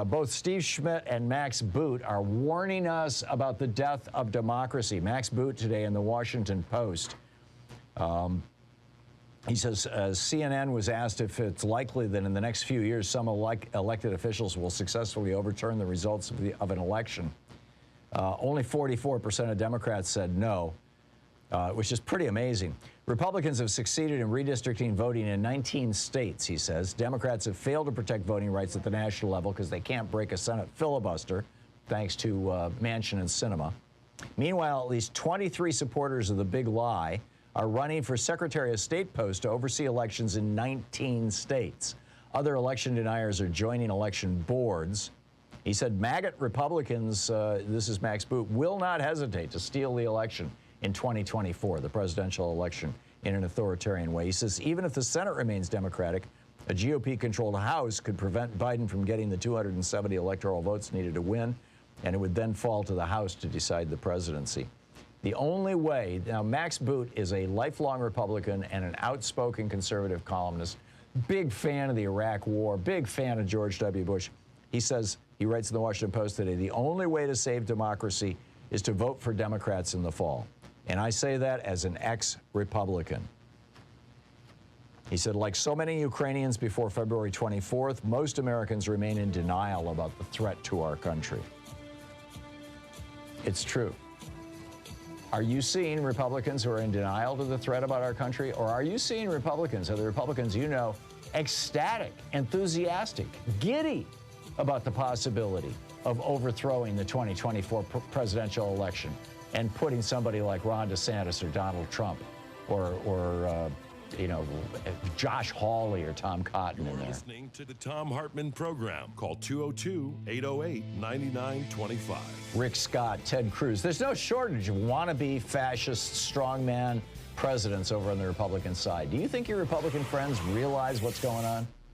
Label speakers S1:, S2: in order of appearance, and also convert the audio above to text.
S1: Both Steve Schmidt and Max Boot are warning us about the death of democracy. Max Boot today in the Washington Post. He says CNN was asked if it's likely that in the next few years some elected officials will successfully overturn the results of an election. Only 44% of Democrats said no, which is pretty amazing. Republicans have succeeded in redistricting voting in 19 states, he says. Democrats have failed to protect voting rights at the national level because they can't break a Senate filibuster, thanks to Manchin and Sinema. Meanwhile, at least 23 supporters of the big lie are running for Secretary of State post to oversee elections in 19 states. Other election deniers are joining election boards. He said MAGA Republicans, this is Max Boot, will not hesitate to steal the election in 2024, the presidential election, in an authoritarian way. He says even if the Senate remains Democratic, a GOP-controlled House could prevent Biden from getting the 270 electoral votes needed to win, and it would then fall to the House to decide the presidency. The only way, now Max Boot is a lifelong Republican and an outspoken conservative columnist, big fan of the Iraq War, big fan of George W. Bush. He says, he writes in the Washington Post today, the only way to save democracy is to vote for Democrats in the fall. And I say that as an ex-Republican. He said, like so many Ukrainians before February 24th, most Americans remain in denial about the threat to our country. It's true. Are you seeing Republicans who are in denial to the threat about our country? Or are you seeing Republicans, or the Republicans you know, ecstatic, enthusiastic, giddy about the possibility of overthrowing the 2024 presidential election and putting somebody like Ron DeSantis or Donald Trump or Josh Hawley or Tom Cotton in there?
S2: You're listening to the Thom Hartmann Program. Call 202-808-9925.
S1: Rick Scott, Ted Cruz. There's no shortage of wannabe fascist strongman presidents over on the Republican side. Do you think your Republican friends realize what's going on?